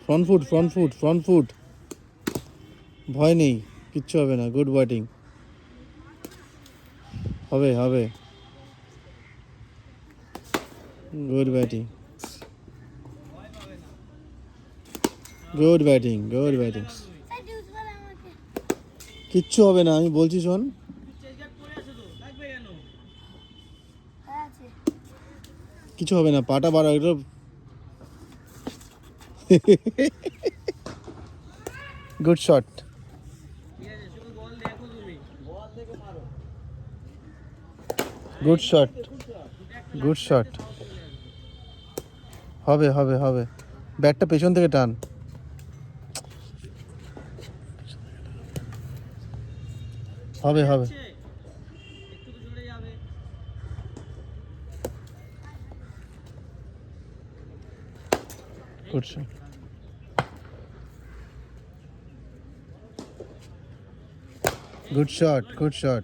Front foot, front foot, front foot, ভয় নেই, কিচ্ছু হবে না। গুড ব্যাটিং, হবে হবে। Good batting, good batting, good batting. কিচ্ছু হবে না, আমি বলছি শোন। কিছু হবে না, পাটা বাড়া এগুলো। Good shot, good shot, good shot. হবে হবে হবে, ব্যাটটা পেছন থেকে টান। হবে হবে। Good shot, good shot, good shot.